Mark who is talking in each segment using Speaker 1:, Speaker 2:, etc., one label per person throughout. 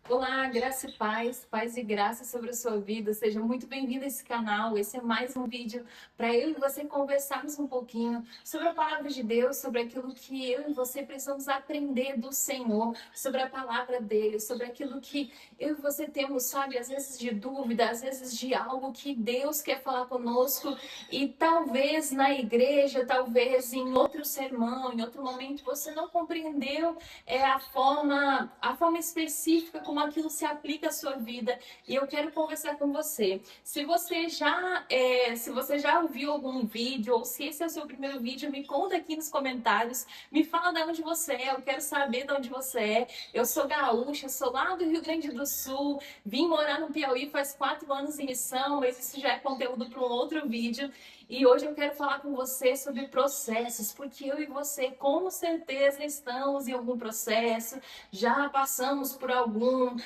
Speaker 1: Olá, graça e paz, paz e graça sobre a sua vida. Seja muito bem-vindo a esse canal. Esse é mais um vídeo para eu e você conversarmos um pouquinho sobre a palavra de Deus, sobre aquilo que eu e você precisamos aprender do Senhor, sobre a palavra dele, sobre aquilo que eu e você temos, sabe, às vezes de dúvida, às vezes de algo que Deus quer falar conosco e talvez na igreja, talvez em outro sermão, em outro momento você não compreendeu a forma específica como aquilo se aplica à sua vida. E eu quero conversar com você. Se você já ouviu algum vídeo, ou se esse é o seu primeiro vídeo, me conta aqui nos comentários. Me fala de onde você é, eu quero saber de onde você é. Eu sou gaúcha, sou lá do Rio Grande do Sul, vim morar no Piauí faz 4 anos em missão, mas isso já é conteúdo para um outro vídeo. E hoje eu quero falar com você sobre processos, porque eu e você com certeza estamos em algum processo, já passamos por algum,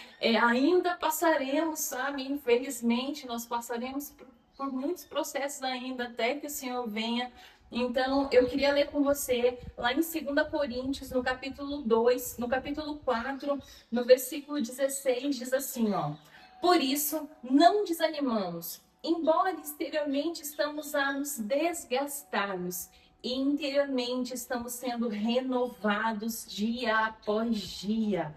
Speaker 1: ainda passaremos, sabe? Infelizmente, nós passaremos por muitos processos ainda, até que o Senhor venha. Então, eu queria ler com você lá em 2 Coríntios, no capítulo 2, no capítulo 4, no versículo 16, diz assim, ó. Por isso, não desanimamos, embora exteriormente estamos a nos desgastarmos e interiormente estamos sendo renovados dia após dia,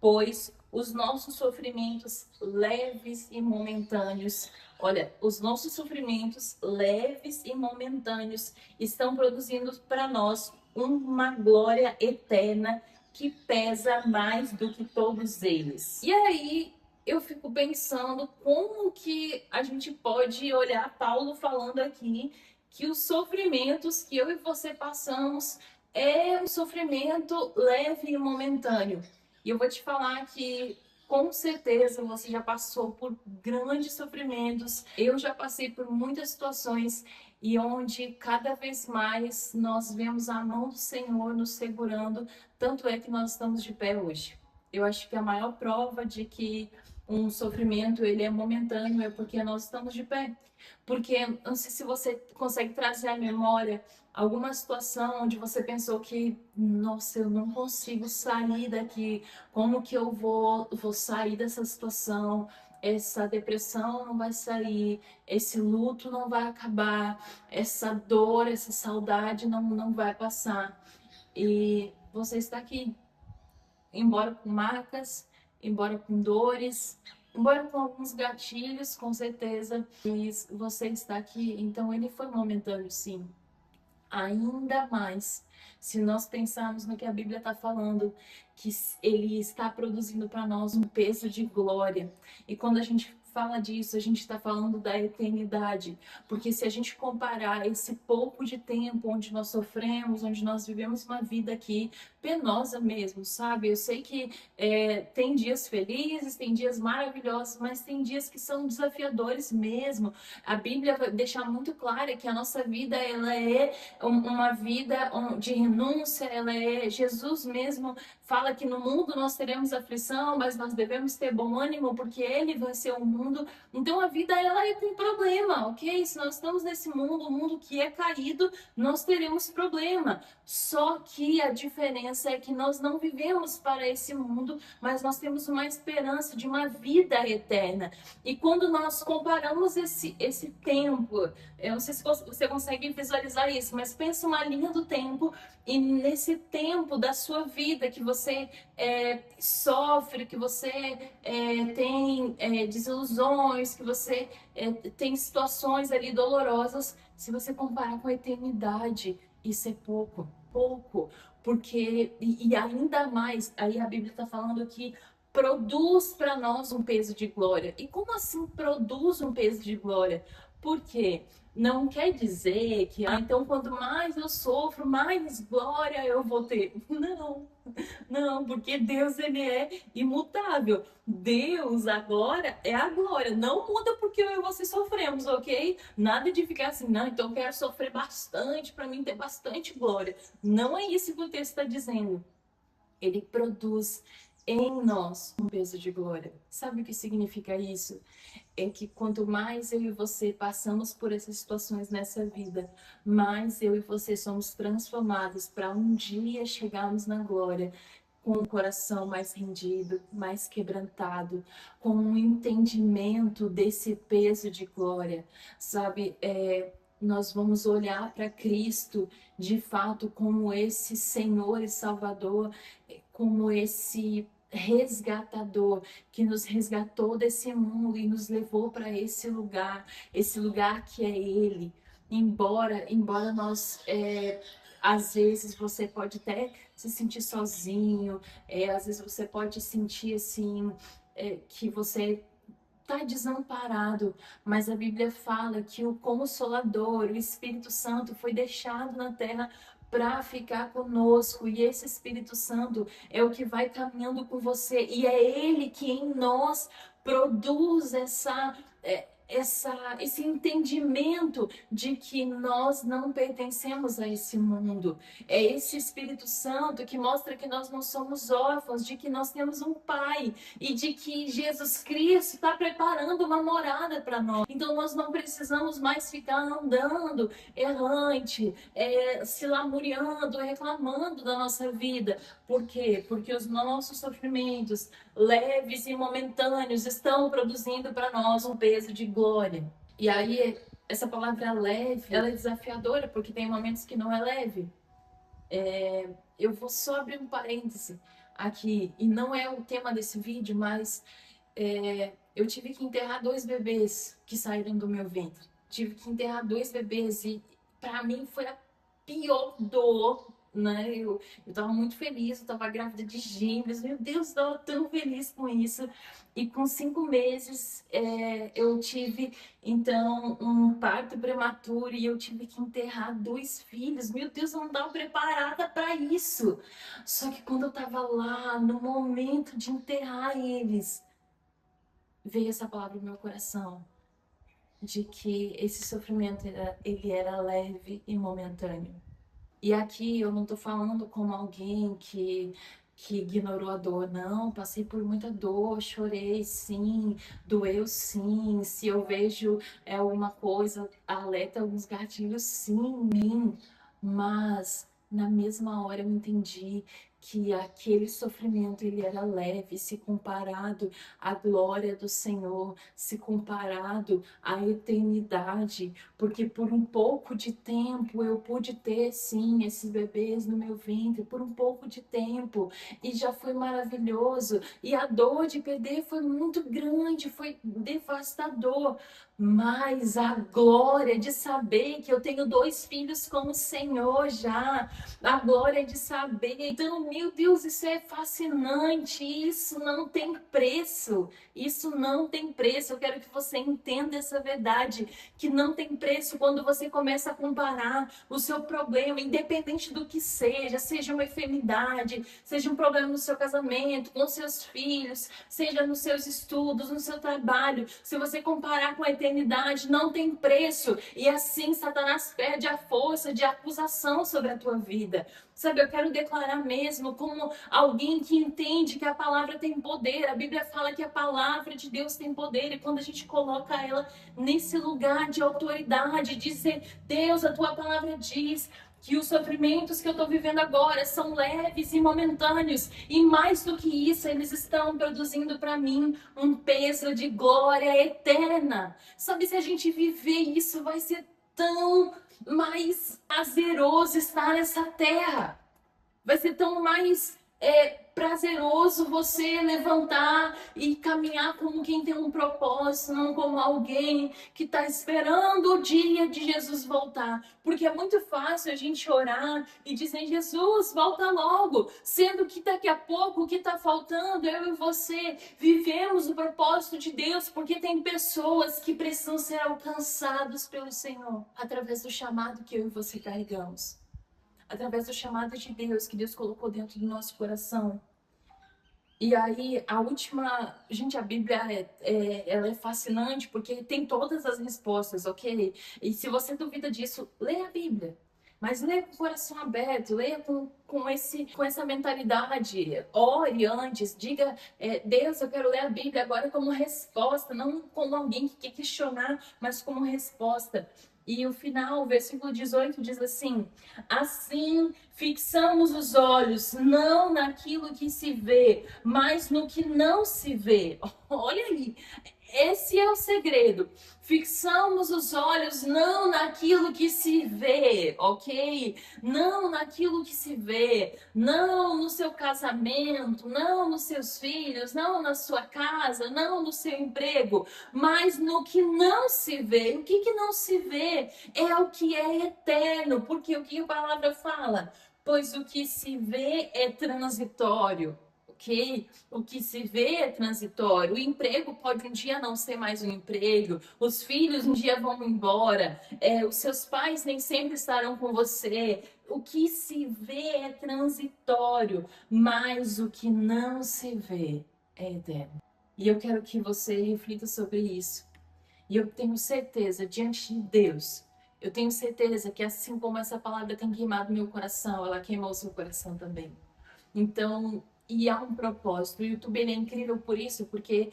Speaker 1: pois os nossos sofrimentos leves e momentâneos, olha, os nossos sofrimentos leves e momentâneos estão produzindo para nós uma glória eterna que pesa mais do que todos eles. E aí, eu fico pensando como que a gente pode olhar Paulo falando aqui que os sofrimentos que eu e você passamos é um sofrimento leve e momentâneo. E eu vou te falar que com certeza você já passou por grandes sofrimentos. Eu já passei por muitas situações e onde cada vez mais nós vemos a mão do Senhor nos segurando, tanto é que nós estamos de pé hoje. Eu acho que a maior prova de que um sofrimento ele é momentâneo é porque nós estamos de pé. Porque não sei se você consegue trazer à memória alguma situação onde você pensou que, nossa, eu não consigo sair daqui, como que eu vou sair dessa situação? Essa depressão não vai sair, esse luto não vai acabar, essa dor, essa saudade não vai passar. E você está aqui, embora com marcas, embora com dores, embora com alguns gatilhos, com certeza, mas você está aqui, então ele foi momentâneo, sim. Ainda mais se nós pensarmos no que a Bíblia está falando, que ele está produzindo para nós um peso de glória. E quando a gente fala disso, a gente está falando da eternidade. Porque se a gente comparar esse pouco de tempo onde nós sofremos, onde nós vivemos uma vida aqui penosa mesmo, sabe? Eu sei que tem dias felizes, tem dias maravilhosos, mas tem dias que são desafiadores mesmo. A Bíblia vai deixar muito clara que a nossa vida ela é uma vida de renúncia, ela é Jesus mesmo fala que no mundo nós teremos aflição, mas nós devemos ter bom ânimo porque ele venceu o mundo. Então a vida ela é com problema, ok? Se nós estamos nesse mundo, um mundo que é caído, nós teremos problema. Só que a diferença é que nós não vivemos para esse mundo, mas nós temos uma esperança de uma vida eterna. E quando nós comparamos esse tempo, eu não sei se você consegue visualizar isso, mas pensa uma linha do tempo e nesse tempo da sua vida que você sofre, que você tem desilusões, que você tem situações ali dolorosas, se você comparar com a eternidade, isso é pouco, pouco, porque, e ainda mais, aí a Bíblia está falando que produz para nós um peso de glória. E como assim produz um peso de glória? Por quê? Não quer dizer que, então quanto mais eu sofro, mais glória eu vou ter. Não, não, porque Deus ele é imutável. Deus agora é a glória. Não muda porque eu e você sofremos, ok? Nada de ficar assim, não, então eu quero sofrer bastante para mim ter bastante glória. Não é isso que o texto está dizendo. Ele produz em nós um peso de glória. Sabe o que significa isso? É que quanto mais eu e você passamos por essas situações nessa vida, mais eu e você somos transformados para um dia chegarmos na glória. com o coração mais rendido, mais quebrantado, com um entendimento desse peso de glória, sabe? Nós vamos olhar para Cristo de fato como esse Senhor e Salvador, como esse resgatador que nos resgatou desse mundo e nos levou para esse lugar que é Ele. Embora nós às vezes você pode até se sentir sozinho, às vezes você pode sentir assim que você está desamparado, mas a Bíblia fala que o Consolador, o Espírito Santo, foi deixado na terra para ficar conosco, e esse Espírito Santo é o que vai caminhando com você, e é Ele que em nós produz esse entendimento de que nós não pertencemos a esse mundo. É esse Espírito Santo que mostra que nós não somos órfãos, de que nós temos um Pai e de que Jesus Cristo está preparando uma morada para nós. Então nós não precisamos mais ficar andando errante, se lamuriando, reclamando da nossa vida. Por quê? Porque os nossos sofrimentos leves e momentâneos estão produzindo para nós um peso de glória. E aí, essa palavra leve, ela é desafiadora, porque tem momentos que não é leve. Eu vou só abrir um parêntese aqui, e não é o tema desse vídeo, mas eu tive que enterrar 2 bebês que saíram do meu ventre. Tive que enterrar 2 bebês e para mim foi a pior dor, né? Eu tava muito feliz, eu tava grávida de gêmeos, meu Deus, eu tava tão feliz com isso. E com 5 meses eu tive, então, um parto prematuro e eu tive que enterrar 2 filhos. Meu Deus, eu não estava preparada para isso. Só que quando eu tava lá, no momento de enterrar eles, veio essa palavra no meu coração, de que esse sofrimento ele era leve e momentâneo. E aqui eu não tô falando como alguém que ignorou a dor, não. Passei por muita dor, chorei sim, doeu sim. Se eu vejo alguma coisa, alerta alguns gatilhos sim em mim. Mas na mesma hora eu entendi que aquele sofrimento ele era leve, se comparado à glória do Senhor, se comparado à eternidade, porque por um pouco de tempo eu pude ter sim esses bebês no meu ventre, por um pouco de tempo, e já foi maravilhoso, e a dor de perder foi muito grande, foi devastador, mas a glória de saber que eu tenho 2 filhos com o Senhor já, a glória de saber, então, meu Deus, isso é fascinante, isso não tem preço, isso não tem preço. Eu quero que você entenda essa verdade, que não tem preço quando você começa a comparar o seu problema, independente do que seja uma enfermidade, seja um problema no seu casamento, com seus filhos, seja nos seus estudos, no seu trabalho. Se você comparar com a eternidade, não tem preço, e assim Satanás perde a força de acusação sobre a tua vida. Sabe, eu quero declarar mesmo como alguém que entende que a palavra tem poder. A Bíblia fala que a palavra de Deus tem poder, e quando a gente coloca ela nesse lugar de autoridade, dizer, Deus, a tua palavra diz que os sofrimentos que eu estou vivendo agora são leves e momentâneos, e mais do que isso, eles estão produzindo para mim um peso de glória eterna. Sabe, se a gente viver isso, vai ser tão mais prazeroso estar nessa terra. Vai ser tão mais prazeroso você levantar e caminhar como quem tem um propósito, não como alguém que está esperando o dia de Jesus voltar. Porque é muito fácil a gente orar e dizer, Jesus, volta logo. Sendo que daqui a pouco o que está faltando, eu e você vivemos o propósito de Deus, porque tem pessoas que precisam ser alcançadas pelo Senhor através do chamado que eu e você carregamos. Através do chamado de Deus, que Deus colocou dentro do nosso coração. E aí, a última... Gente, a Bíblia, ela é fascinante, porque tem todas as respostas, ok? E se você duvida disso, leia a Bíblia. Mas leia com o coração aberto, leia com essa mentalidade. Ore antes, diga, Deus, eu quero ler a Bíblia agora como resposta, não como alguém que quer questionar, mas como resposta. E o final, o versículo 18 diz assim: assim fixamos os olhos não naquilo que se vê, mas no que não se vê. Olha aí, esse é o segredo. Fixamos os olhos não naquilo que se vê, ok? Não naquilo que se vê, não no seu casamento, não nos seus filhos, não na sua casa, não no seu emprego, mas no que não se vê. O que que não se vê é o que é eterno, porque o que a palavra fala? Pois o que se vê é transitório. Ok? O que se vê é transitório. O emprego pode um dia não ser mais um emprego. Os filhos um dia vão embora. Os seus pais nem sempre estarão com você. O que se vê é transitório, mas o que não se vê é eterno. E eu quero que você reflita sobre isso. E eu tenho certeza, diante de Deus, eu tenho certeza que assim como essa palavra tem queimado meu coração, ela queimou o seu coração também. Então, e há um propósito. O YouTube ele é incrível por isso, porque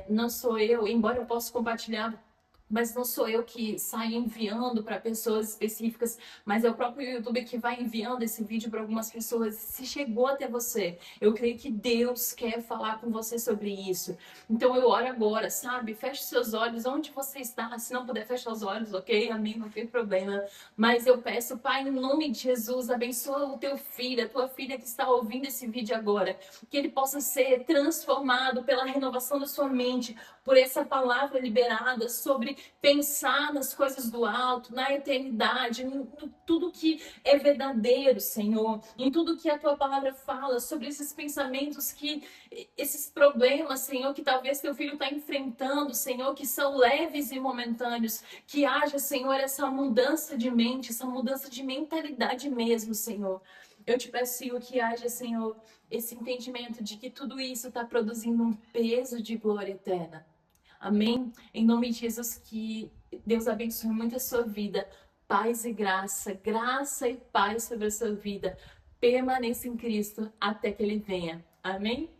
Speaker 1: não sou eu, embora eu possa compartilhar, mas não sou eu que saio enviando para pessoas específicas, mas é o próprio YouTube que vai enviando esse vídeo para algumas pessoas. Se chegou até você, eu creio que Deus quer falar com você sobre isso. Então eu oro agora, sabe? Feche seus olhos onde você está. Se não puder, fecha os olhos, ok? Amém, não tem problema. Mas eu peço, Pai, em nome de Jesus, abençoa o teu filho, a tua filha que está ouvindo esse vídeo agora, que ele possa ser transformado pela renovação da sua mente, por essa palavra liberada sobre pensar nas coisas do alto, na eternidade, em tudo que é verdadeiro, Senhor, em tudo que a tua palavra fala, sobre esses pensamentos esses problemas, Senhor, que talvez teu filho está enfrentando, Senhor, que são leves e momentâneos, que haja, Senhor, essa mudança de mente, essa mudança de mentalidade mesmo, Senhor. Eu te peço, Senhor, que haja, Senhor, esse entendimento de que tudo isso está produzindo um peso de glória eterna. Amém? Em nome de Jesus, que Deus abençoe muito a sua vida. Paz e graça, graça e paz sobre a sua vida. Permaneça em Cristo até que Ele venha. Amém?